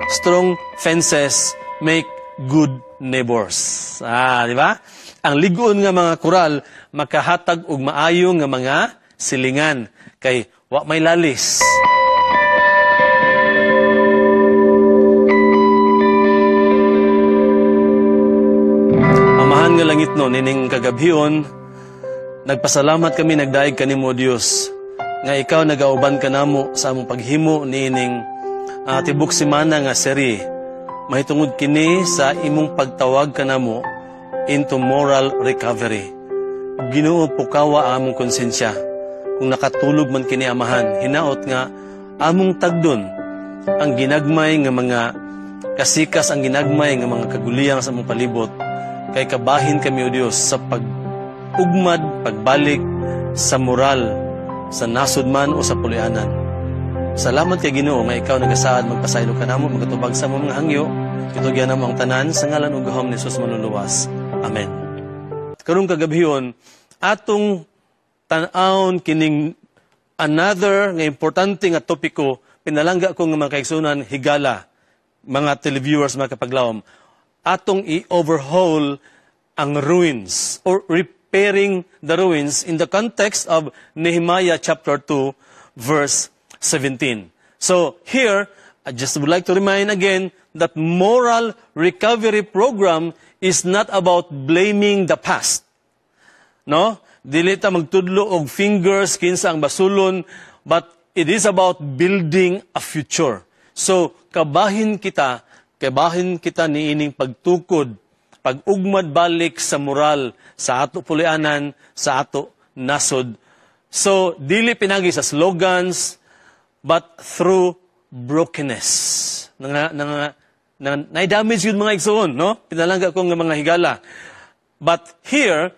strong fences make good neighbors. Di ba? Ang ligon nga mga koral, makahatag og maayo nga mga silingan. Kay, wa may lalis. Amahan nga langit no, nining kagabhion, nagpasalamat kami, nagdaig kanimo Dios nga ikaw nagauban ka namo sa among paghimo nining tibok semana nga seri. Mahitungod kini sa imong pagtawag kanamo into moral recovery. Ginoo, pukawa among konsensya. Kung nakatulog man kini amahan, hinaot nga among tagdon ang ginagmay nga mga kasikas, ang ginagmay nga mga kaguliyang sa among palibot. Kay kabahin kami o Dios sa pag-ugmad, pagbalik sa moral, sa nasod man o sa pulianan. Salamat kay Ginoo nga ikaw nagasaad magpasaylo ka namo, magatubag sa mga hangyo. Kitugyan namo ang tanan sa ngalan ug gahom ni Jesus manluluwas. Amen. Karong kagabhion, atong tan-awon kining another nga importante nga topiko, pinalangga ko nga mga kaigsunan, higala, mga televiewers, mga kapaglawom, atong i-overhaul ang ruins or repairing the ruins in the context of Nehemiah chapter 2 verse 17. So here, I just would like to remind again that moral recovery program is not about blaming the past. No? Dili ta magtudlo og fingers kinsa ang basulon, but it is about building a future. So kabahin kita niining pagtukod, pag-ugmad balik sa moral, sa ato pulianan, sa ato nasod. So, dili pinagi sa slogans, but through brokenness. Na-damage yun mga igsoon, no? Pinalangga ko ng mga higala. But here,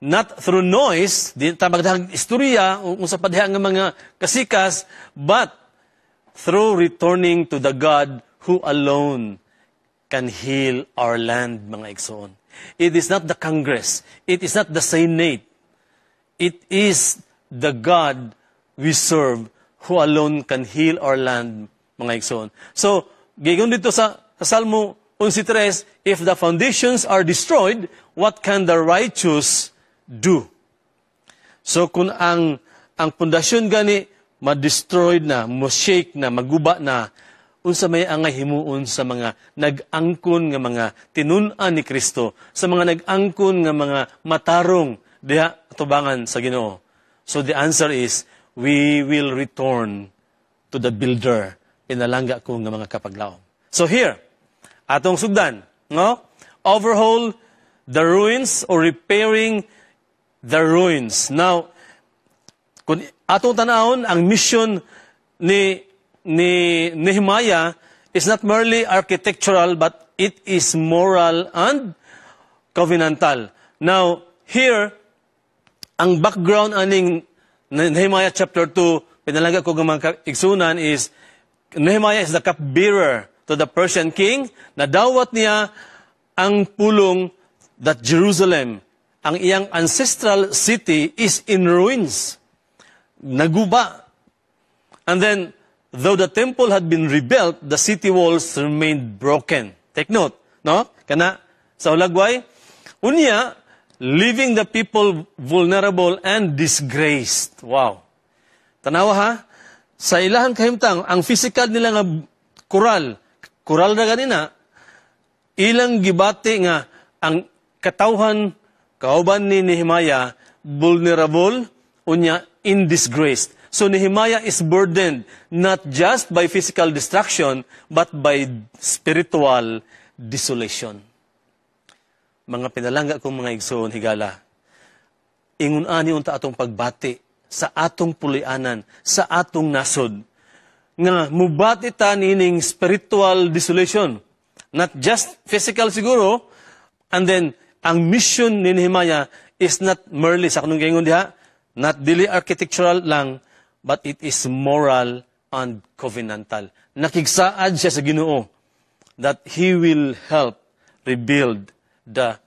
not through noise, di ta magdahag istorya, sa padihang ng mga kasikas, but through returning to the God who alone can heal our land, mga igsoon. It is not the Congress. It is not the Senate. It is the God we serve who alone can heal our land, mga igsoon. So, gigon dito sa Salmo 11:3, if the foundations are destroyed, what can the righteous do? So, kung ang pundasyon gani ma-destroyed na, ma-shake na, maguba na, unsa may angay himuon sa mga nag-angkon nga mga tinun-an ni Kristo, sa mga nag-angkon nga mga matarong diha atubangan sa Ginoo. So the answer is, we will return to the builder. Pinalangga ko nga mga kapaglaom. So here, atong sugdan, no? Overhaul the ruins or repairing the ruins. Now, kung atong tanawon, ang mission ni Nehemiah is not merely architectural, but it is moral and covenantal. Now, here, ang background aning Nehemiah chapter 2, pinalangga ko ng mga igsunan is, Nehemiah is the cupbearer to the Persian king, na dawat niya ang pulong that Jerusalem, ang iyang ancestral city, is in ruins. Naguba. And then, though the temple had been rebuilt, the city walls remained broken. Take note, no? Kana sa Ulagway, unya, leaving the people vulnerable and disgraced. Wow. Tanawa ha, sa ilahan kahimtang, ang physical nila nga kural na ganina, ilang gibati nga ang katawhan, kauban ni Nehemiah, vulnerable, unya, in disgraced. So Nehemiah is burdened not just by physical destruction, but by spiritual desolation. Mga pinalangga kong mga igsoon, higala, ingun-ani unta atong pagbati sa atong pulianan, sa atong nasod, nga mubati ta nining spiritual desolation. Not just physical siguro, and then ang mission ni Nehemiah is not merely, sa kanong gaingon diha, not dili architectural lang, but it is moral and covenantal. Nakigsaad siya sa Ginoo that He will help rebuild the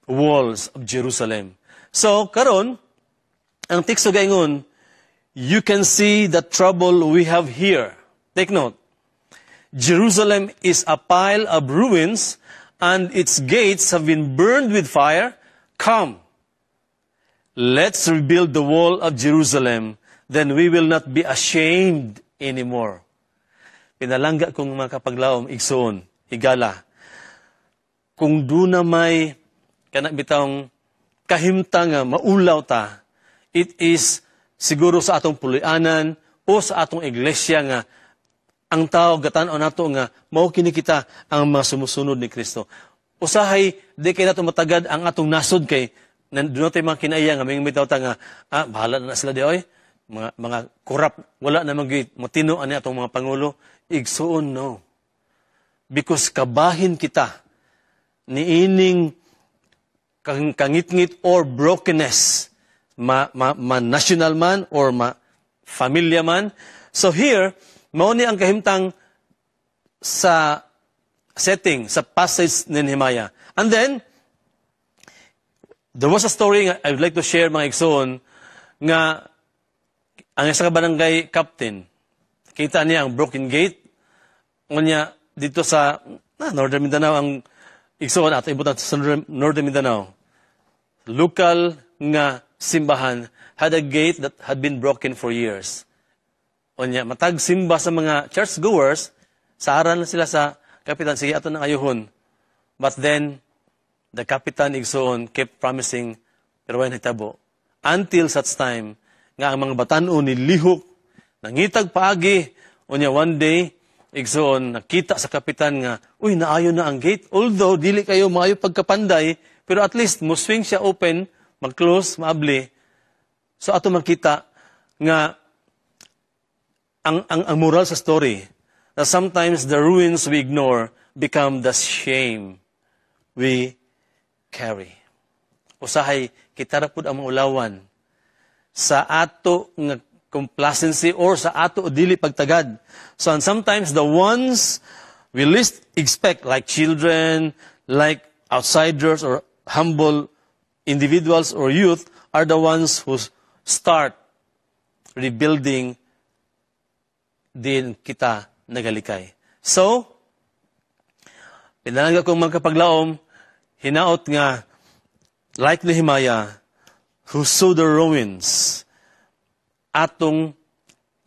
walls of Jerusalem. So, karon, ang teksto gaingon, you can see the trouble we have here. Take note. Jerusalem is a pile of ruins, and its gates have been burned with fire. Come, let's rebuild the wall of Jerusalem, then we will not be ashamed anymore. Pinalangga kong mga kapaglaom, igsoon, higala. Kung doon na may kanabitang kahimtang maulaw ta, it is siguro sa atong pulianan o sa atong iglesia nga ang tao gatan-o nato nga mao kini kita ang mga sumusunod ni Kristo. Usahay di kay nato matagad ang atong nasod kay nandoon tay mga kinaiya nga may bitaw ta nga bahala na sila di oy mga korap wala na matino ani atong mga pangulo. Igsuon no. Because kabahin kita ni ining kangit-ngit or brokenness, national man or familia man. So here, mao ni ang kahimtang sa setting, sa passage ni Nehemiah. And then, there was a story I would like to share mga igsoon nga ang isa ka barangay captain, kita niya ang broken gate. Ngunya, dito sa Northern Mindanao, ang igsoon ato ibutan sa Northern Mindanao, local nga simbahan had a gate that had been broken for years. Onya, matag simba sa mga churchgoers, saaran na sila sa kapitan, sige ato nang ayuhon. But then, the kapitan igsoon kept promising, pero wayan hitabo. Until such time, nga ang mga batan-o ni lihok, nangitag paagi, onya one day, igsoon, nakita sa kapitan nga, uy, naayo na ang gate. Although, dili kayo maayo pagkapanday, pero at least, muswing siya open, mag-close, maabli. So, ato makita nga, ang moral sa story, na sometimes the ruins we ignore become the shame we carry. Usahay, kita rapod ang maulawan sa ato nga complacency or sa ato o dili pagtagad. So, and sometimes the ones we least expect, like children, like outsiders or humble individuals or youth, are the ones who start rebuilding din kita nagalikay. So, pinalangga kong mga kapaglaom, hinaot nga, like Nehemiah, who saw the ruins, atong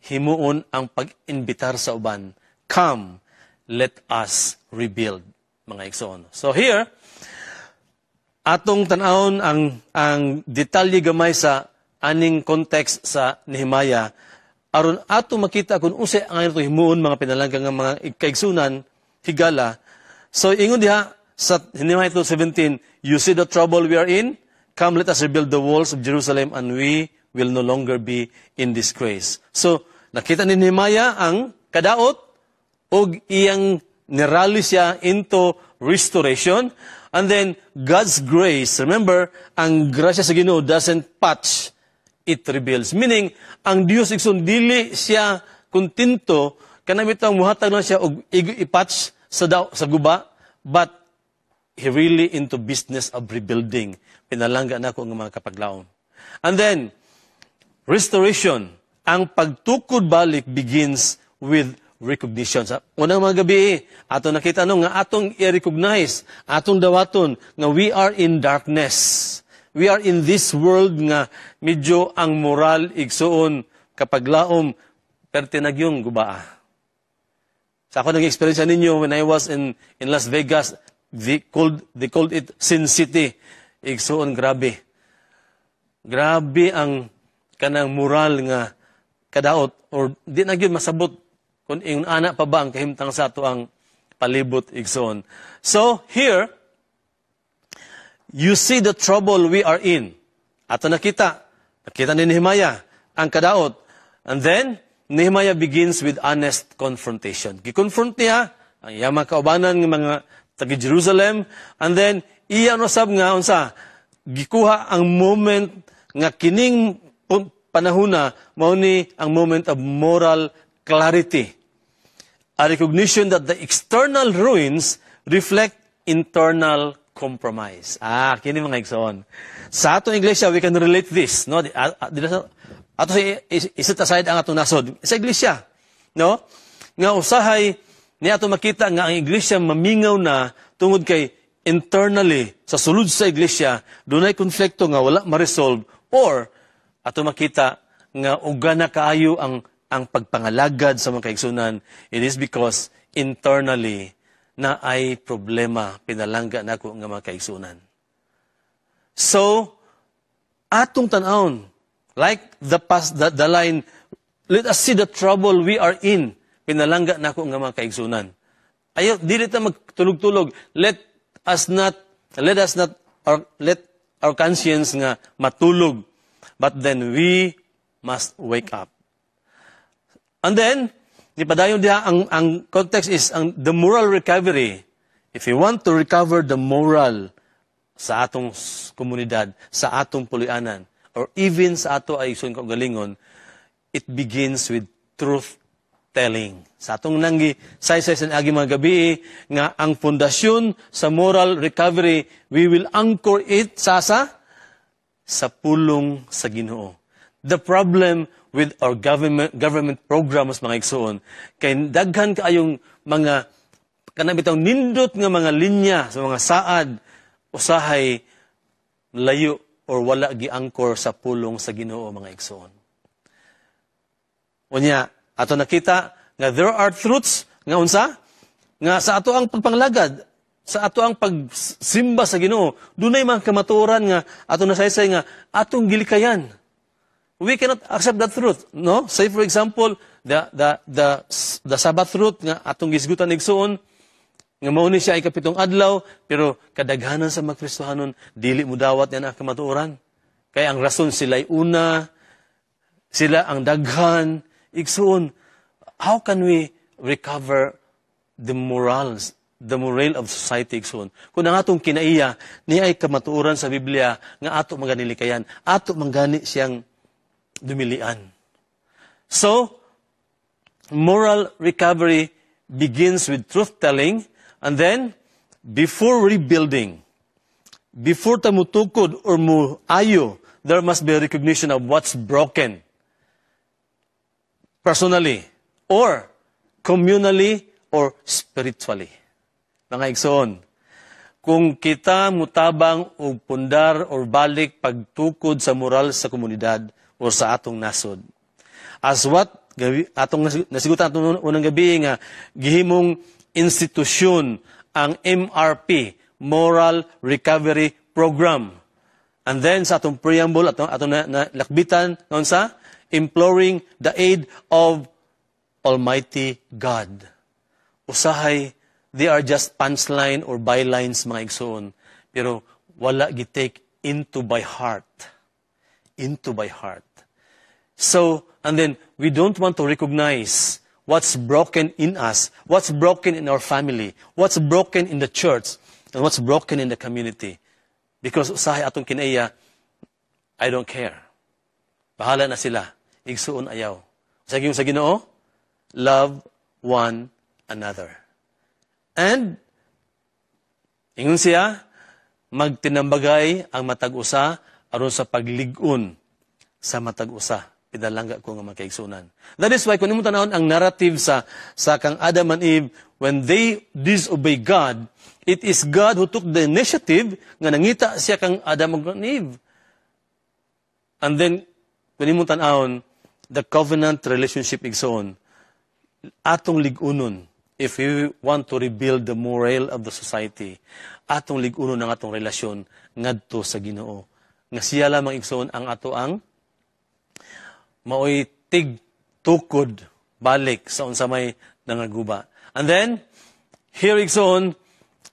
himuon ang pag-inbitar sa uban. Come, let us rebuild, mga igsoon. So here, atong tanawon ang detalye gamay sa aning context sa Nehemiah, aron ato makita kung unsa ang ito himuon mga pinalangga nga mga kaigsunan, higala. So ingon diha sa Nehemiah 2:17, you see the trouble we are in? Come, let us rebuild the walls of Jerusalem and we will no longer be in disgrace. So, nakita ni Nehemiah ang kadaot o iyang nirali siya into restoration. And then, God's grace, remember, ang grasya sa Ginoo doesn't patch, it rebuilds. Meaning, ang Diyos igsoon dili siya kontento, kanabitang muhatag lang siya og ipatch sa guba, but He really into business of rebuilding. Pinalangga na ko ng mga kapaglaom. And then, restoration, ang pagtukod balik begins with recognition. Sa unang mga gabi, ato nakita nga atong i-recognize, atong dawaton, nga we are in darkness. We are in this world nga medyo ang moral igsuon kapaglaom pertinagyong gubaa. Sa ako nag-experience ninyo when I was in Las Vegas, they called it Sin City. Igsuon, grabe. Grabe ang kanang moral nga kadaot or di na gyud masabot kung ing ana pa ba ang kahimtang sa ato ang palibot igsoon. So here you see the trouble we are in. Ato nakita ni Nehemiah ang kadaot. And then Nehemiah begins with honest confrontation. Gikonfront niya ang iyang mga kaubanan ng mga taga Jerusalem, and then iya no sab nga unsa gikuha ang moment nga kining panahona mao ni ang moment of moral clarity. A recognition that the external ruins reflect internal compromise. Kini mga igsoon. Sa atong iglesia we can relate this, no? Ato iset aside ang atong nasod. Sa iglesia, no? Nga usahay Niya ato makita nga ang iglesia mamingaw na tungod kay internally sa sulod sa iglesia dunay konflikto nga wala ma-resolve, or ato makita nga uga na kaayo ang pagpangalagad sa mga kaigsunan. It is because internally na ay problema pinalangga nako nga mga kaigsunan. So atong tan-awon, like the line, let us see the trouble we are in. Pinalangga nako nga mga kaigsunan. Ayo, dili ta magtulog-tulog. Let our conscience nga matulog. But then we must wake up. And then, nipadayon diha ang context is the moral recovery. If you want to recover the moral sa atong komunidad, sa atong pulianan, or even sa ato ay isun kaugalingon, it begins with truth-telling. Sa atong nanggi, say-say sa agi mga gabi, nga ang pundasyon sa moral recovery, we will anchor it sa pulong sa Ginoo. The problem with our government programs, mga igsoon, kay daghan kaayong mga kanabitaw nindot nga mga linya sa mga saad, usahay layo or wala gi-anchor sa pulong sa Ginoo, mga igsoon. Unya, ato nakita nga there are truths nga unsa nga sa ato ang pagpanglagad, sa ato ang pagsimba sa Ginoo, dunay mga kamatuoran nga ato nasaysay nga atong gilikayan. We cannot accept that truth, no? Say for example, the Sabbath truth nga atong gisgutan igsuon nga mao ni siya ay kapitong adlaw, pero kadaghanan sa mga Kristohanon dili mo dawat yan ang kamatuoran. Kaya ang rason sila'y una, sila ang daghan, igsuon. How can we recover the morals, the moral of society, igsuon? Kung ang atong kinaiya, niya ay kamatuoran sa Biblia, nga ato manganilikayan, ato manggani siyang dumilian. So, moral recovery begins with truth-telling, and then, before rebuilding, before tamutukod or muayo, there must be a recognition of what's broken. Personally, or communally, or spiritually. Mga igsoon, kung kita mutabang o pundar or balik pagtukod sa moral sa komunidad o sa atong nasod. As what atong nasigutan atong unang gabi nga gihimong institusyon ang MRP, Moral Recovery Program. And then sa atong preamble atong lakbitan ngon sa imploring the aid of Almighty God. Usahay, they are just punchline or bylines, mga igsoon. Pero wala gitake into by heart. Into by heart. So, and then, we don't want to recognize what's broken in us, what's broken in our family, what's broken in the church, and what's broken in the community. Because usahay atong kinaiya, I don't care. Bahala na sila. Igsuon ayaw. Sa Ginoo, love one another. And, ingon siya, magtinambagay ang matag-usa aron sa paglig-on sa matag-usa. Pinalangga ko nga mga kaigsunan. That is why, kung mo tanawon ang narrative sa kang Adam and Eve, when they disobey God, it is God who took the initiative nga nangita siya kang Adam and Eve. And then, kung mo tanawon, the covenant relationship igsoon, atong lig-unon, if we want to rebuild the moral of the society, atong lig-unon ang atong relasyon ngadto sa Ginoo. Nga siya lamang igsoon ang ato ang maoy tig-tukod balik sa unsa may nangaguba. And then, here igsoon,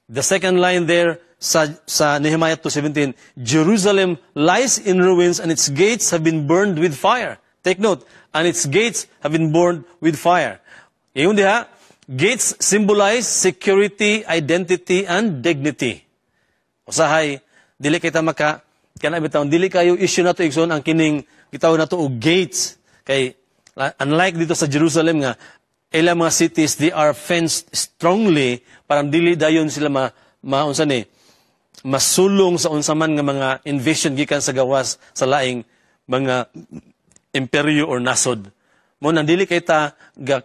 the second line there sa Nehemiah 2:17, Jerusalem lies in ruins and its gates have been burned with fire. Take note, and its gates have been burned with fire. Iyon diha, gates symbolize security, identity, and dignity. Usahay, dili kita dili kayo issue na to igsoon ang kining gitawag na to og gates. Kay unlike dito sa Jerusalem nga ilang mga cities, they are fenced strongly para dili dayon sila masulong sa unsaman nga mga invasion gikan sa gawas sa laing mga imperyo or nasod. mo nang dili kay ta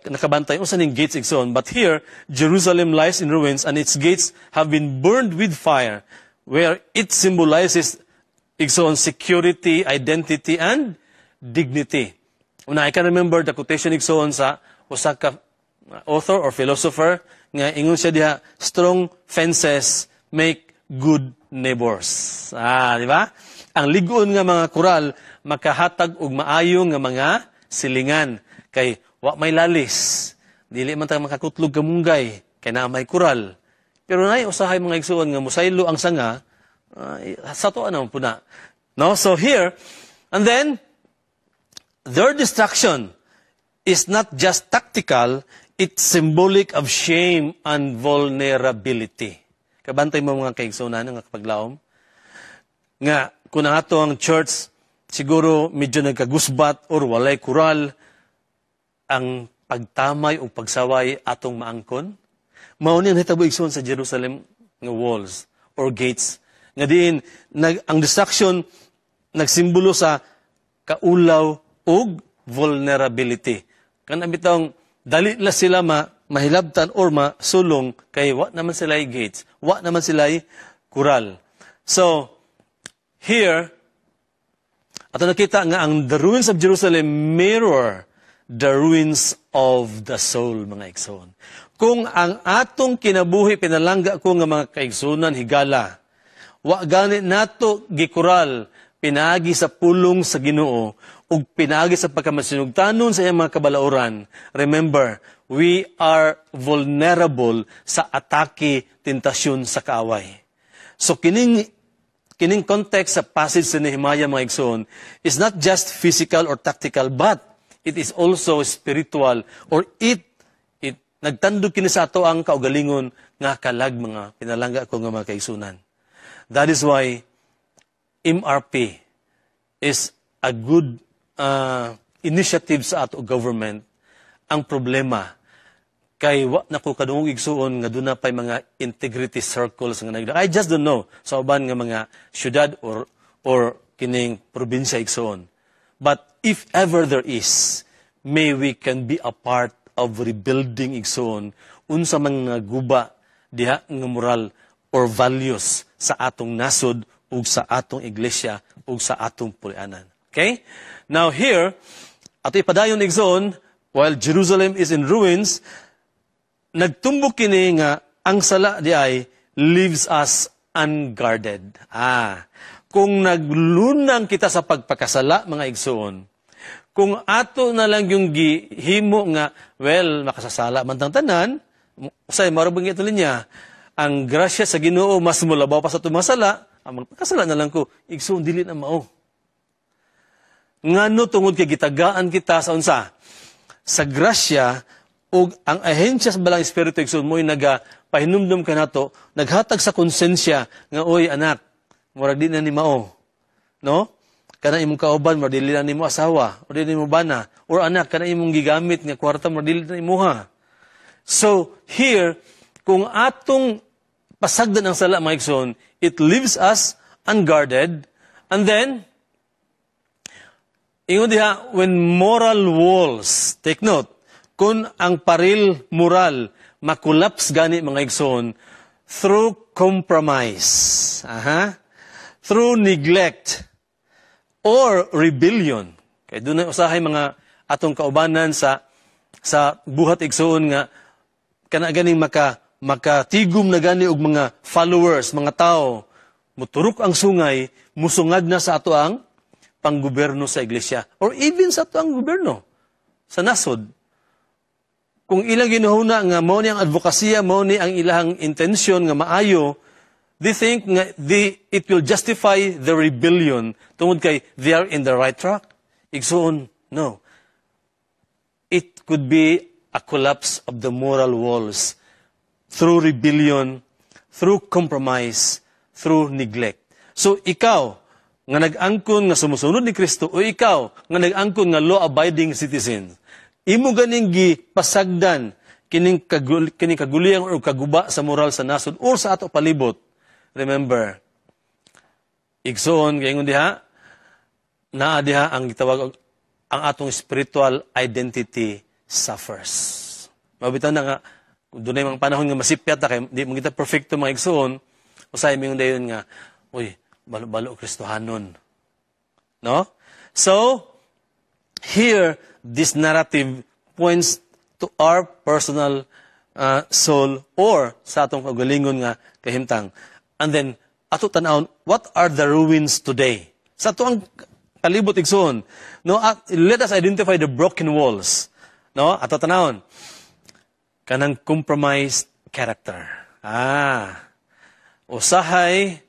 nakabantay unsa ning gates igsoon. But here Jerusalem lies in ruins and its gates have been burned with fire, where it symbolizes igsoon security, identity and dignity. Una, I can remember the quotation igsoon sa usa ka author or philosopher nga ingon siya diha, strong fences make good neighbors. Di ba? Ang ligon nga mga kural makahatag og maayo nga mga silingan kay wa may lalis. Dili man ta makakutlog kamunggay kay naa may kural. Pero nay usahay mga igsuon nga musaylo ang sanga sa to ano puna. No? So here, and then their destruction is not just tactical, it's symbolic of shame and vulnerability. Kabantay mo mga kaigsunan nga kapaglaom. Nga, kung ang ato ang church, siguro medyo nagkagusbat or walay kural, ang pagtamay o pagsaway atong maangkon. Mao ni ang hitabo igsoon sa Jerusalem nga walls or gates. Nga diin, ang destruction nagsimbolo sa kaulaw o vulnerability. Kanang bitong dali la sila mahilabtan or masulong kay wa naman sila gates, wa naman sila kural. So, here, ato nakita nga ang the ruins of Jerusalem mirror the ruins of the soul, mga igsoon. Kung ang atong kinabuhi pinalangga ko nga mga kaigsunan higala, wa gani nato gikural pinaagi sa pulong sa Ginoo ug pinaagi sa pagkamasinugtanon sa iyang mga kabalauran. Remember, we are vulnerable sa atake, tentasyon sa kaaway. So kining context sa passage sa Nehemiah mga igsoon is not just physical or tactical, but it is also spiritual, or it nagtandog kini sa ato ang kaugalingon nga kalag mga pinalangga ko nga mga kaigsunan. That is why MRP is a good initiative sa ato government. Ang problema kay wa na ko kadungog igsuon nga duna pay mga integrity circles nga nagda. I just don't know sa uban nga mga syudad or kining probinsya igsuon. But if ever there is, may we can be a part of rebuilding igsoon unsa man nga guba diha nga moral or values sa atong nasod ug sa atong iglesia ug sa atong pulianan. Okay? Now here, ato ipadayon igsoon, while Jerusalem is in ruins, nagtumbok kini nga ang sala di ay leaves us unguarded. Kung naglunang kita sa pagpakasala, mga igsoon, kung ato na lang yung gihimo nga, well, makasasala man tang tanan, usay, marabang ito linya, ang grasya sa Ginoo mas mulabaw pa sa tumasala, ang magpakasala na lang ko, igsoon, dili na mao. Ngano tungod kay gitagaan kita sa unsa? Sa grasya, o ang ahensya sa balang espiritu, igsoon mo'y nagapahinumdum ka nato, naghatag sa konsensya, nga, oy, anak, murag di na ni mao. No? Kana imong kauban, murag dili na ni mo asawa, o dili mo bana, or anak, kana imong gigamit nga kwarta, murag dili na imuha. So, here, kung atong pasagdan ang sala, mga igsoon, it leaves us unguarded, and then, ingon diha, when moral walls, take note, kung ang paril moral makulaps gani mga igsoon through compromise, through neglect, or rebellion. Kaya doon na usahay mga atong kaubanan sa buhat igsoon nga kana ganing makatigom na gani og mga followers, mga tao, muturok ang sungay, musungad na sa ato ang panggoberno sa iglesia, or even sa ato ang gobyerno, sa nasod. Kung ilang ginuhuna nga mao ni ang advokasya, mao ni ang ilang intensyon nga maayo, they think nga it will justify the rebellion tungod kay they are in the right track. Igsoon, no. It could be a collapse of the moral walls through rebellion, through compromise, through neglect. So ikaw nga nag-angkon nga sumusunod ni Kristo, o ikaw nga nag-angkon nga law-abiding citizen, imo ganing gipasagdan kining kaguliyang o kaguba sa moral sa nasod or sa ato palibot. Remember, igsoon, kaya ngon diha, naa diha ang gitawag ang atong spiritual identity suffers. Mabitaw na nga, kung doon ay mga panahon nga masipyat na kayo, di mo kita perfecto mga igsoon, usay mo yung dayon nga, uy, balo-balo Kristohanon. No? So, here, this narrative points to our personal soul or sa atong kagalingon nga kahimtang. And then, ato tanawon, what are the ruins today? Sa ato ang palibot igsoon, no, let us identify the broken walls. No? Ato tanawon, kanang compromised character. Usahay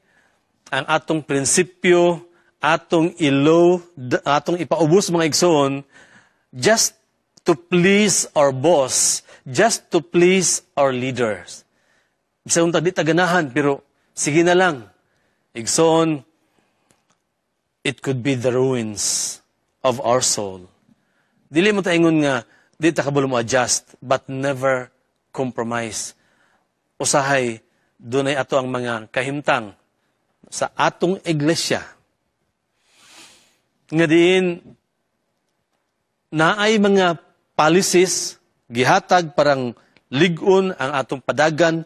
ang atong prinsipyo, atong atong ipaubos mga igsoon, just to please our boss, just to please our leaders. Bisa unta di taganahan, pero sige na lang. Igsoon, it could be the ruins of our soul. Dili mo taingon nga, di ta kabalo mo adjust, but never compromise. Usahay, dunay ato ang mga kahimtang sa atong iglesia. Nga diin, naay mga policies, gihatag parang ligon ang atong padagan,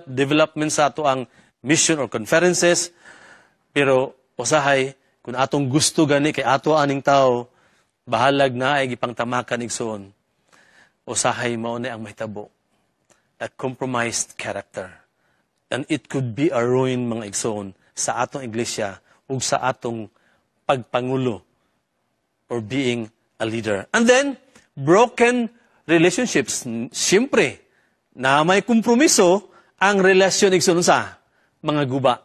development sa ato ang mission or conferences, pero usahay, kung atong gusto gani kay ato aning tao, bahalag na ay gipangtamakan igsoon. Usahay mao ni ang mahitabo. A compromised character. And it could be a ruin mga igsoon sa atong iglesia ug sa atong pagpangulo or being a leader. And then, broken relationships. Siyempre, na may kompromiso ang relasyon igsoon sa mga guba.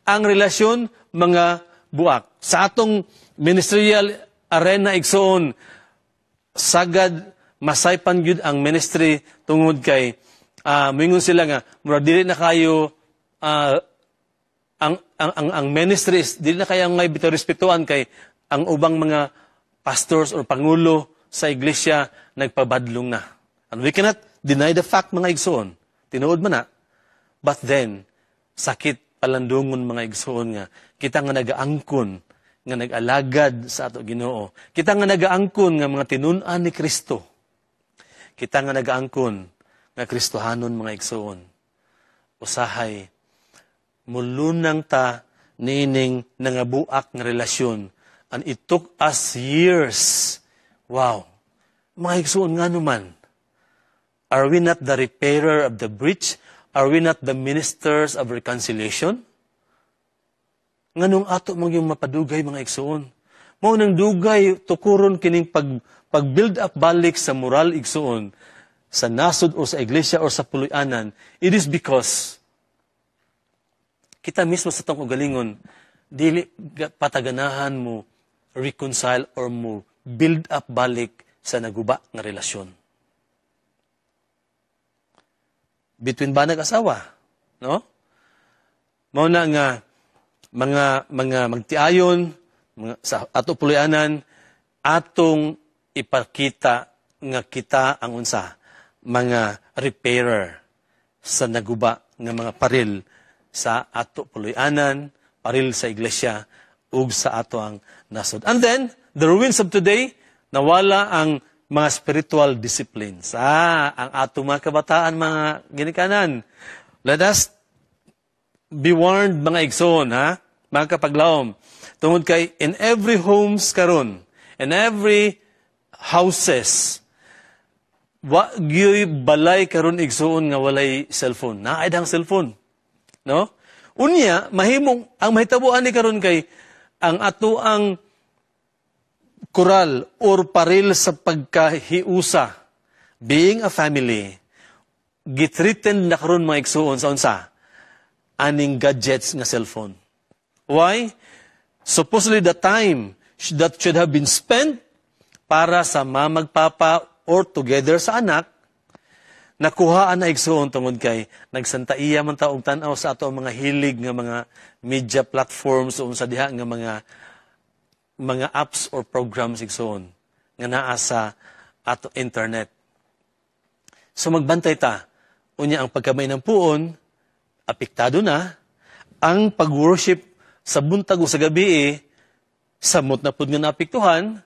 Ang relasyon mga buak. Sa atong ministerial arena igsoon, sagad masaypan gyud ang ministry tungod kay mingon sila nga mura dili na kayo ang ministry dili na kayo ngay bitaw respetuan kay ang ubang mga pastors or pangulo sa iglesia nagpabadlong na. And we cannot deny the fact mga igsoon. Tinuod man na. But then sakit palandungon mga igsoon nga kita nga nagaangkon nga nag-alagad sa ato Ginoo. Kita nga nagaangkon nga mga tinun-an ni Kristo. Kita nga nagaangkon nga Kristohanon mga igsoon. Usahay, mulunang ta nining nangabuak nga relasyon. And it took us years. Wow. Mga igsoon nga naman. Are we not the repairer of the breach? Are we not the ministers of reconciliation? Nganong ato mong yung mapadugay mga igsoon. Mao nang dugay tukuron kining pag-build up balik sa moral igsoon sa nasod o sa iglesia o sa puloy-anan. It is because kita mismo sa tong ugalingon dili pataganahan mo reconcile or mo build up balik sa naguba nga relasyon. Between ba nag-asawa, no? Mao na nga mga magtiayon sa ato puloy-anan atong ipakita nga kita ang unsa mga repairer sa naguba nga mga paril sa ato puloy-anan, paril sa iglesia ug sa ato ang nasod. And then the ruins of today, nawala ang mga spiritual disciplines. Ang ato mga kabataan, mga ginikanan. Let us be warned, mga igsoon, mga kapaglaom. Tungod kay, in every homes karon, in every houses, gyoy balay karon igsoon nga walay cellphone. Naay dang cellphone. No? Unya, ang mahitabuan ni karon kay, ang ato ang koral or paril sa pagkahiusa, being a family, gitreaten na karon mga igsoon sa unsa aning gadgets nga cellphone. Why? Supposedly the time that should have been spent para sa mamagpapa or together sa anak, nakuhaan na igsoon tungod kay nagsantaiya man ta og tan-aw sa ato mga hilig nga mga media platforms o sa diha nga mga apps or programs igsoon nga naa sa ato internet. So magbantay ta, unya ang pagkamay ng puon, apektado na, ang pag-worship sa buntag o sa gabi, samot na pud nga naapektuhan,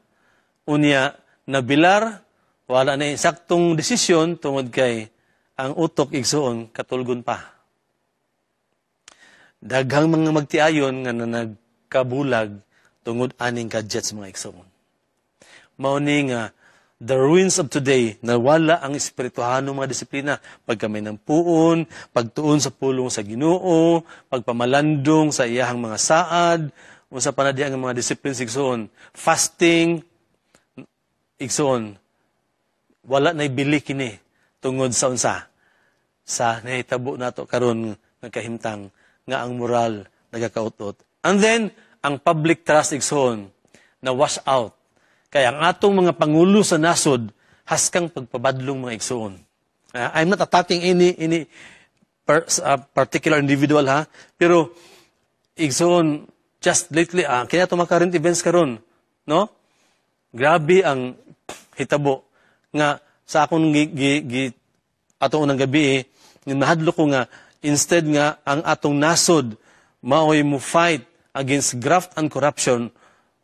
unya nabilar, wala na saktong desisyon tungod kay ang utok igsuon katulgon pa. Daghang mga magtiayon nga nagkabulag tungod aning gadgets mga igsuon. Mao ni nga the ruins of today na wala ang espirituhanong mga disiplina, pagkamay ng puon, pagtuon sa pulong sa Ginoo, pagpamalandong sa iyahang mga saad, unsa pa na di ang mga disciplines igsuon, fasting igsuon, wala na ibili kini tungod sa unsa sa nahitabo nato karon nga kahimtang nga ang moral nagakautot. And then ang public trust igsoon na wash out. Kaya ang atong mga pangulo sa nasod haskang pagpabadlong mga igsoon. I'm not attacking any particular individual ha, pero igsoon just lately kaya to mga current events karon, no? Grabe ang hitabo nga sa akong atong unang gabi mahadlo ko nga instead nga ang atong nasod maoy mo fight against graft and corruption,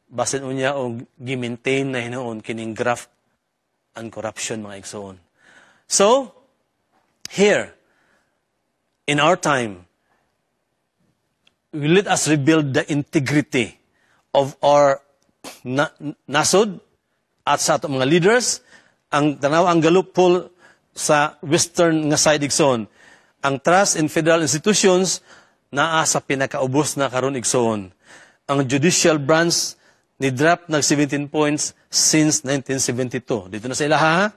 basin unya og gi-maintain na hinoon kining graft and corruption mga igsoon. So here in our time, let us rebuild the integrity of our nasod at sa atong mga leaders. Ang tanaw ang Gallup poll sa western nga side igsoon, ang trust in federal institutions naa sa pinakaubos na karon igsoon. Ang judicial branch ni drop nag 17 points since 1972. Dito na sa ilaha,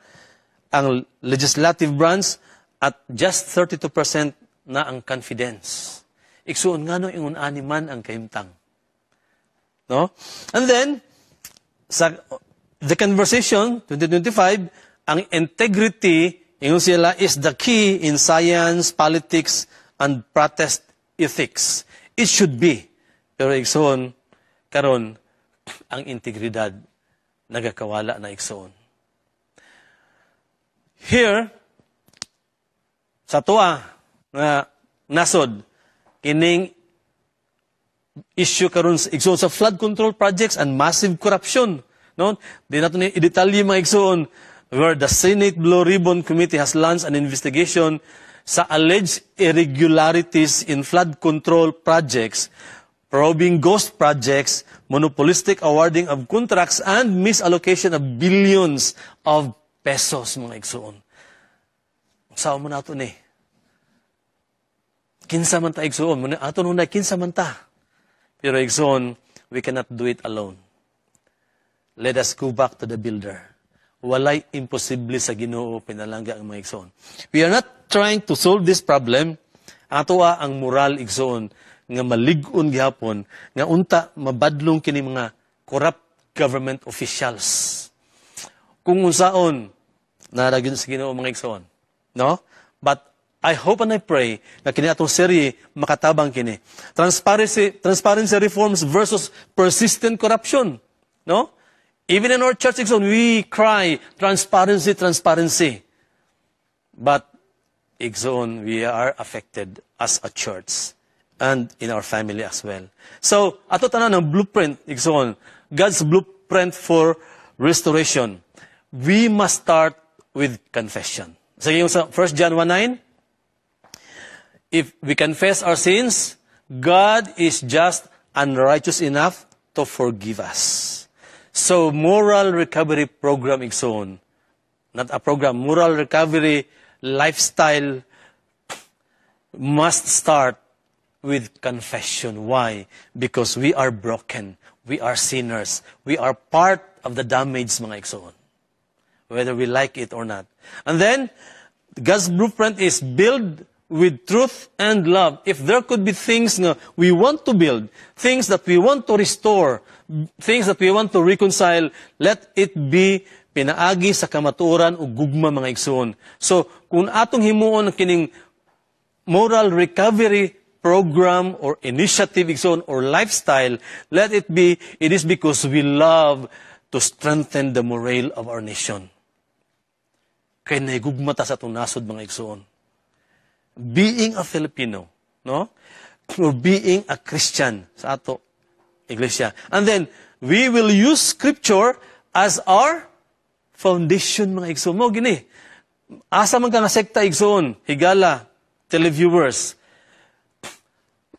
ang legislative branch at just 32% na ang confidence. Igsoon ngano ingon ani man ang kahimtang. No? And then sa the conversation 2025, ang integrity ingon sila is the key in science, politics, and protest ethics. It should be. Pero igsoon karon ang integridad nagakawala na igsoon. Here sa tuwa nga nasod kining issue karon igsoon sa flood control projects and massive corruption. No? Di nato ni i-detalye mga igsoon where the Senate Blue Ribbon Committee has launched an investigation sa alleged irregularities in flood control projects, probing ghost projects, monopolistic awarding of contracts, and misallocation of billions of pesos mga igsoon. Saan mo nato ni? Kinsa man ta igsoon, ato nung na kinsa man ta. Pero igsoon, we cannot do it alone. Let us go back to the builder. Walay imposible sa Ginoo pinalangga ang mga igsoon. We are not trying to solve this problem. Atoa ang moral igsoon nga malig-on gihapon nga unta mabadlong kini mga corrupt government officials. Kung unsaon naragin sa Ginoo mga igsoon, no? But I hope and I pray na kini atong serye makatabang kini. Transparency reforms versus persistent corruption, no? Even in our church, we cry, transparency, transparency. But, we are affected as a church and in our family as well. So, ato tanan ng blueprint, God's blueprint for restoration. We must start with confession. Sige yung sa 1 John 1:9, if we confess our sins, God is just and righteous enough to forgive us. So, moral recovery program igsoon, not a program, moral recovery lifestyle must start with confession. Why? Because we are broken. We are sinners. We are part of the damage mga igsoon, whether we like it or not. And then, God's blueprint is build with truth and love. If there could be things na we want to build, things that we want to restore, things that we want to reconcile, let it be pinaagi sa kamatuoran o gugma mga igsoon. So, kung atong himuon kining moral recovery program or initiative igsoon or lifestyle, let it is because we love to strengthen the morale of our nation. Kaya naigugma ta sa itong nasod mga igsoon. Being a Filipino, no? Or being a Christian sa ato iglesia. And then, we will use Scripture as our foundation, mga igsoon. Mo gini, asa man ka nga sekta igsoon, higala, televiewers,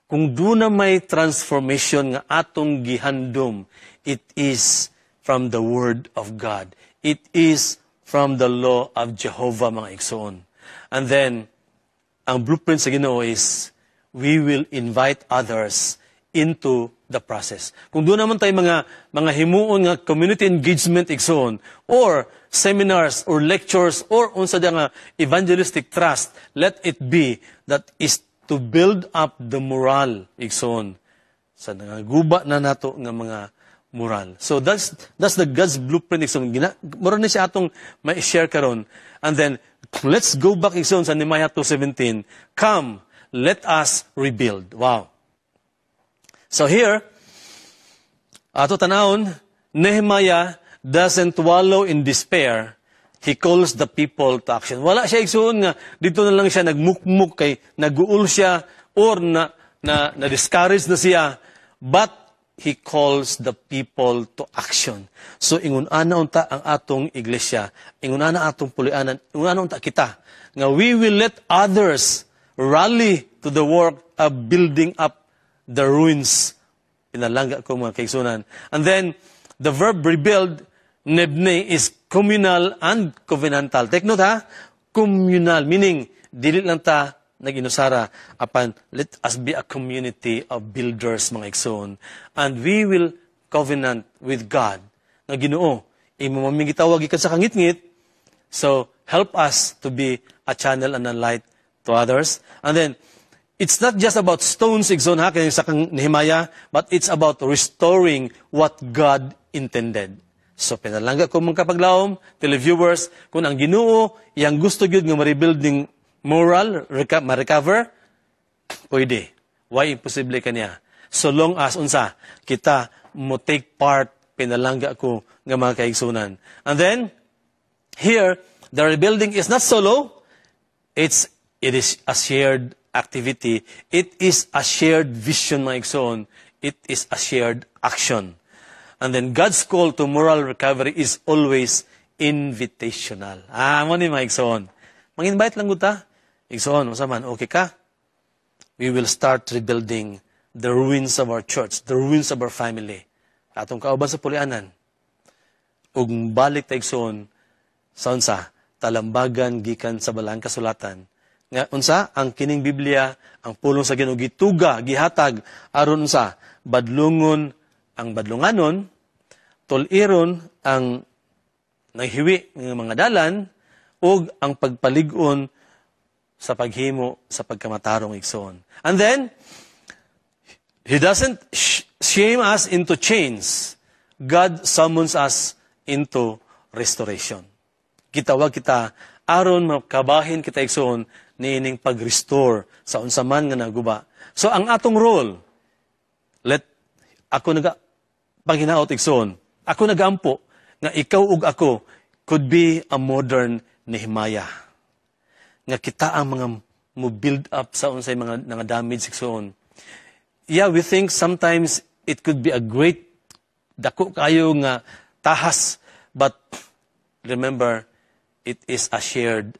kung doon na may transformation nga atong gihandom, it is from the Word of God. It is from the law of Jehovah, mga igsoon. And then, ang blueprint sa Ginoo is, we will invite others into the process. Kung doon naman tayo mga himuon nga community engagement igsoon, or seminars, or lectures, or unsa nga evangelistic trust, let it be that is to build up the moral igsoon sa guba na nato nga mga moral. So that's the God's blueprint igsoon. Mura ni siya atong ma-share karon. And then let's go back igsoon sa Nehemiah 2:17. Come, let us rebuild. Wow. So here, ato tanawon, Nehemiah doesn't wallow in despair. He calls the people to action. Wala siya igsoon nga dito na lang siya nagmukmuk kay naguul siya or na-discourage na siya, but he calls the people to action. So ingon-ana unta ang atong iglesia, ingon-ana atong pulianan, ingon-ana unta kita nga we will let others rally to the work of building up the ruins. Pinalangga ko mga kaigsunan. And then, the verb rebuild, nebne, is communal and covenantal. Take note ha, communal, meaning, dili lang ta nag-inusara apan, let us be a community of builders, mga igsoon. And we will covenant with God. Nga Ginoo, imo mamingitawag ikan sa kangit-ngit, so help us to be a channel and a light to others. And then, it's not just about stones, igsoon ha, kaya sa Nehemiah, but it's about restoring what God intended. So, pinalangga ko mga kapaglawom, televiewers, kung ang Ginoo, yang gusto gyud nga ma-rebuild ning moral, ma-recover, pwede. Why imposible kaniya? So long as, unsa, kita mo take part, pinalangga ko nga mga kaigsunan. And then, here, the rebuilding is not solo, it is a shared activity. It is a shared vision, mga igsoon. It is a shared action. And then God's call to moral recovery is always invitational. Mo ni mga igsoon. Mang-invite lang guta. Igsoon, masaman, okay ka? We will start rebuilding the ruins of our church, the ruins of our family. Atong kauban sa pulianan. Ug balik ta igsoon sa unsa, talambagan gikan sa balang kasulatan. Nga unsa ang kining Biblia, ang pulong sa Ginoo gituga, gihatag aron unsa, badlungon ang badlunganon, tuliron ang naghiwi ng mga dalan, ug ang pagpalig-on sa paghimo sa pagkamatarong igsoon. And then, He doesn't shame us into chains. God summons us into restoration. Gitawag kita, aron makabahin kita igsoon, niining pag-restore sa unsaman nga naguba. So, ang atong role, ako paghinaot igsoon, ako nagampo, nga ikaw ug ako could be a modern Nehemiah. Nga kita ang mga mo build up sa unsay mga damage igsoon. Yeah, we think sometimes it could be a great dako kayo nga tahas, but remember, it is a shared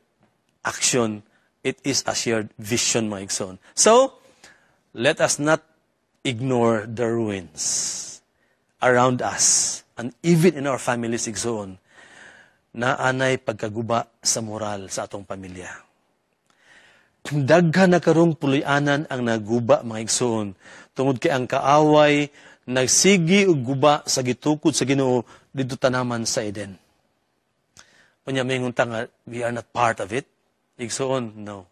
action. It is a shared vision, mga igsoon. So, let us not ignore the ruins around us and even in our families, igsoon, na anay pagkaguba sa moral sa atong pamilya. Daghan na karong pulianan ang naguba, mga igsoon, tungod kay ang kaaway nagsigi og guba sa gitukod sa Ginoo didto tanaman sa Eden. Unya may nguntang nga we are not part of it. Igsoon, no.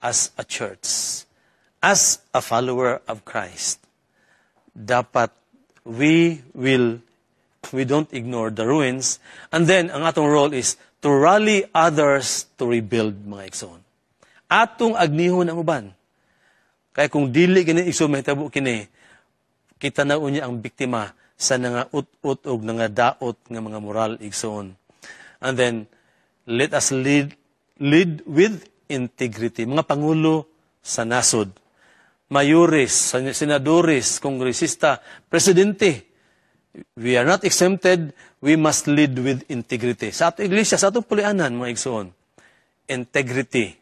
As a church, as a follower of Christ, dapat we don't ignore the ruins. And then, ang atong role is to rally others to rebuild, mga igsoon. Atong agnihon ang uban. Kaya kung dili kini igsoon mahitabo kini, kita na unya ang biktima sa nga ut-ut og nga daot nga mga moral, igsoon. And then, let us lead with integrity. Mga pangulo sa nasod, mayores, senadores, kongresista, presidente, we are not exempted, we must lead with integrity. Sa ato iglesia, sa atong pulianan, mga igsoon, integrity,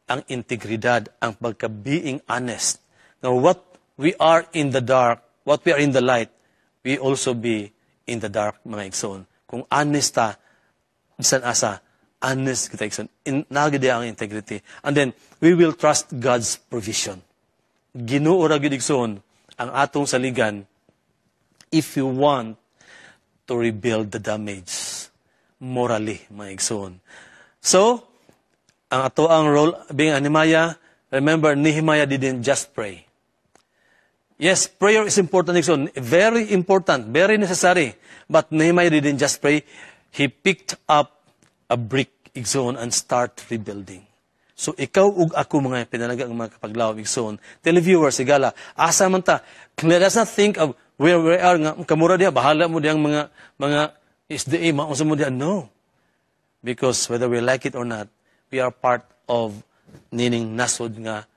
ang integridad, ang pagka-being honest. Now, what we are in the dark, what we are in the light, we also be in the dark, mga igsoon. Kung honest ta, bisan asa, honest kita igsoon. Nagadi ang integrity. And then, we will trust God's provision. Ginoo ra gyud igsoon ang atong saligan if you want to rebuild the damage morally, mga igsoon. So, ang ato ang role being Nehemiah, remember, Nehemiah didn't just pray. Yes, prayer is important, igsoon. Very important, very necessary. But Nehemiah didn't just pray. He picked up a brick, igsoon, and start rebuilding. So, ikaw ug ako, mga pinalagang mga kapaglaw, igsoon, televiewers, sigala, asa man ta, let us not think of where we are, nga, kamura diya, bahala mo diyang mga SDA, maunsa mo diya. No. Because whether we like it or not, we are part of nining nasod nga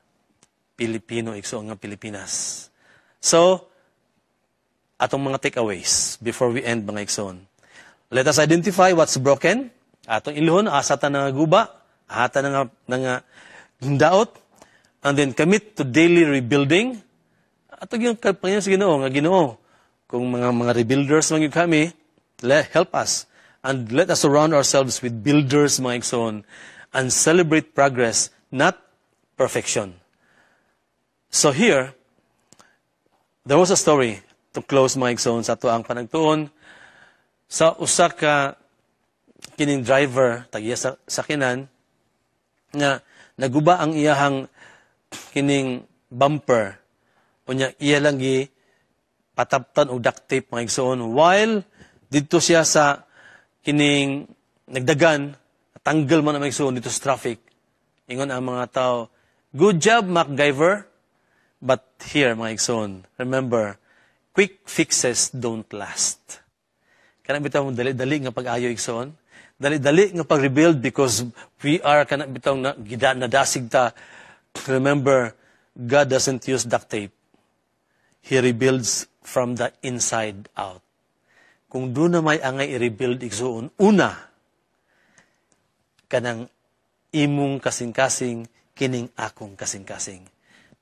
Pilipino, igsoon nga Pilipinas. So, atong mga takeaways before we end, mga igsoon. Let us identify what's broken. Atong ilhon, asata na nga guba, ahata na nga daot, and then commit to daily rebuilding. Atong yung Panginoon sa Ginoo, kung mga rebuilders man gyud kami, help us. And let us surround ourselves with builders, mga igsoon, and celebrate progress, not perfection. So here, there was a story to close, mga igsoon, sa ato ang panagtuon. Sa usa ka kining driver, tagiya sa sakinan, nga naguba ang iyahang kining bumper, o niya iya lang pataptan o duct tape, mga igsoon, while dito siya sa kining nagdagan, tanggal man ang mga igsoon dito sa traffic. Ingon ang mga tao, good job, MacGyver. But here, mga igsoon, remember, quick fixes don't last. Kanang bitaw mong dali-dali nga pag-ayo, igsoon. Dali-dali nga pag-rebuild because we are kanang bitaw nadasig ta. Remember, God doesn't use duct tape. He rebuilds from the inside out. Kung doon na may angay i-rebuild, igsoon, una, kanang imong kasing-kasing, kining akong kasing-kasing.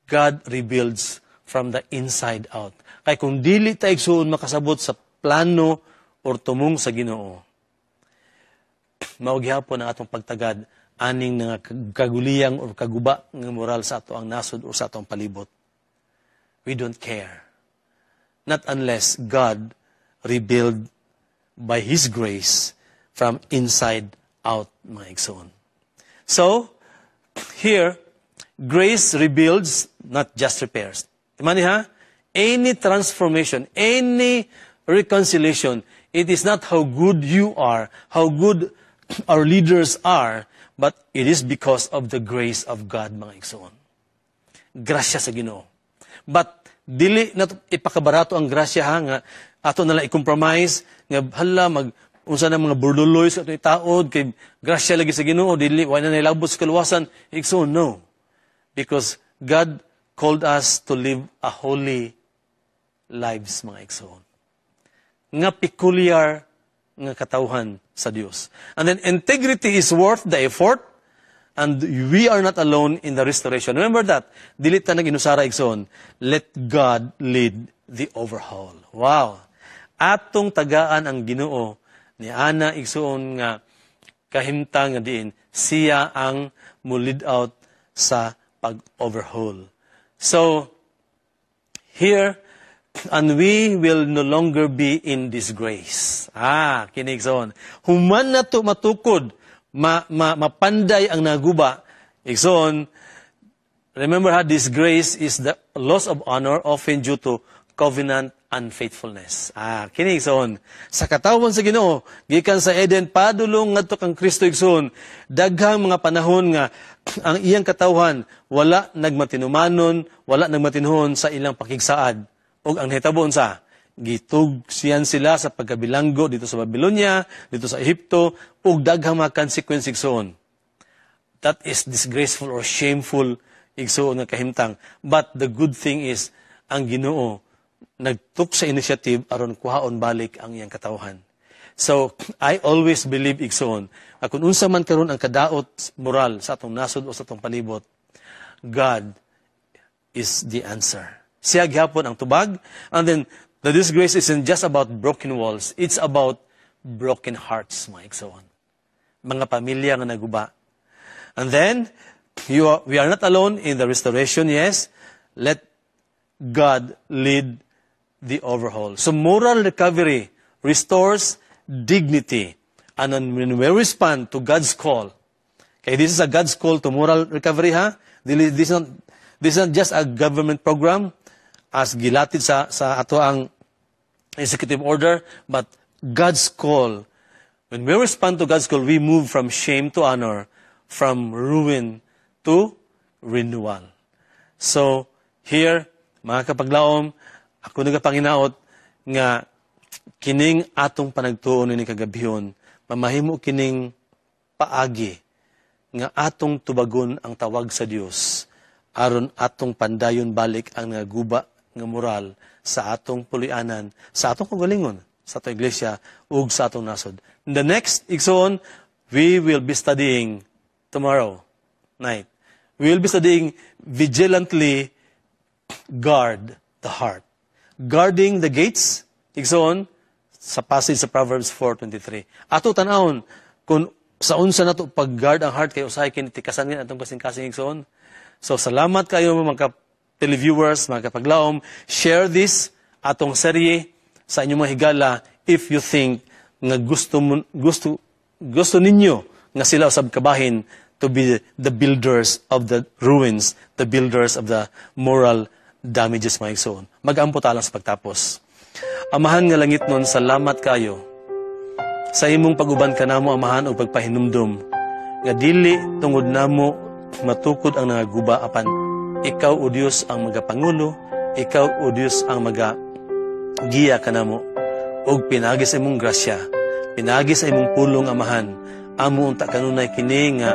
God rebuilds from the inside out. Kaya kung dili ta igsoon makasabot sa plano or tumong sa Ginoo, maugyapon ang atong pagtagad aning nga kaguliyang or kaguba ng moral sa ato ang nasod o sa atong palibot. We don't care. Not unless God rebuild by His grace from inside out, mga igsoon. So, here, grace rebuilds, not just repairs. Imani ha? Any transformation, any reconciliation, it is not how good you are, how good our leaders are, but it is because of the grace of God, mga igsoon. Grasya sa Ginoo. But, dili na ipakabarato ang grasya ha, nga ato nalang i-compromise, nga hala, unsa na mga burduloy sa atong itaod, kay grasya lagi sa Ginoo, dili, wala na nilabot sa kaluwasan. Igsoon, no. Because God called us to live a holy lives, mga igsoon. Nga peculiar nga katawhan sa Dios. And then integrity is worth the effort, and we are not alone in the restoration. Remember that. Dili ta nag-inusara, igsoon. Let God lead the overhaul. Wow. Atong tagaan ang Ginoo ni ana, igsoon, nga kahimtang nga diin, siya ang mo lead out sa pag-overhaul. So, here, and we will no longer be in disgrace. Kinig son. Human na to matukod, mapanday ang naguba. Igsoon, remember ha, disgrace is the loss of honor often due to covenant unfaithfulness. Kinig son. Sa katawan sa Ginoo, gikan sa Eden, padulong ngadto kang Kristo, igsoon, daghang mga panahon nga ang iyang katawhan wala nagmatinumanon, wala nagmatinuhon sa ilang pakigsaad. O ang hitabon sa gitugsiyan sila sa pagkabilanggo dito sa Babylonia, dito sa Ehipto, ug daghang mga consequence, igsoon. That is disgraceful or shameful, igsoon nga kahimtang. But the good thing is, ang Ginoo nagtuk sa initiative aron kuhaon balik ang iyang katawhan. So, I always believe igsoon, kung unsa man karon ang kadaot moral sa atong nasod o sa atong palibot, God is the answer. Siya gyapon ang tubag, and then the disgrace isn't just about broken walls, it's about broken hearts, mga igsoon. Mga pamilya nga naguba. And then, we are not alone in the restoration, yes. Let God lead the overhaul. So moral recovery restores dignity. And when we respond to God's call, okay, this is a God's call to moral recovery, ha? This is not just a government program as gilatid sa ato ang executive order, but God's call. When we respond to God's call, we move from shame to honor, from ruin to renewal. So, here, mga kapaglaom, ako nagapanginaot nga kining atong panagtuon ni kagabihon, mamahimo kining paagi nga atong tubagon ang tawag sa Dios aron atong pandayon balik ang naguba nga moral sa atong pulianan, sa atong kagalingon, sa atong iglesia ug sa atong nasod. In the next igsoon, we will be studying tomorrow night. We will be studying vigilantly guard the heart. Guarding the gates, igsoon, sa passage sa Proverbs 4:23. Ato tanawon kung sa unsa nato pag-guard ang heart kay usahay kini tikasan ngin atong kasing-kasing igsoon. So salamat kayo mga televiewers, mga kapaglaom. Share this atong serye sa inyong mga higala if you think nga gusto ninyo nga sila usab kabahin to be the builders of the ruins, the builders of the moral damages, mga igsoon. Mag-ampo ta lang sa pagtapos. Amahan nga langit nun, salamat kayo sa imong pag-uban ka namo, amahan, o pagpahinumdum nga dili tungod namo matukod ang nangaguba apan ikaw o Dios ang magapangulo, ikaw o Dios ang magagiya ka namo, o pinagi sa imong grasya, pinagi sa imong pulong, amahan, amo unta kanunay kini nga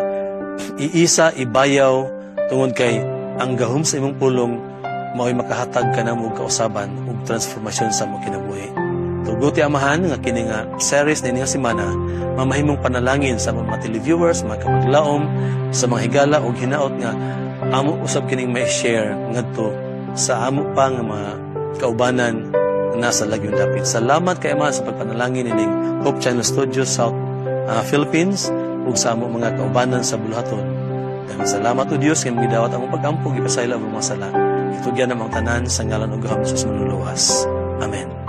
iisa, ibayaw tungod kay ang gahom sa imong pulong mao'y makahatag ka na mo kausaban ug transformasyon sa mong kinabuhi. Tuguti amahan nga kini nga series na nga semana, mamahimong panalangin sa mga televiewers, mga kapaglaom, sa mga higala ug hinaot nga amo usab kining may share ngadto sa amo pa nga mga kaubanan na nasa Lagyong Dapit. Salamat kay Ama sa pagpanalangin ining Hope Channel Studios South Philippines ug sa amo mga kaubanan sa buluhaton. Daghang salamat o Dios kay gidawat ang pag-ampo gipasaylo ang mga sala. Itugyan namang tanan sa ngalan ug gahom sa manluluwas. Amen.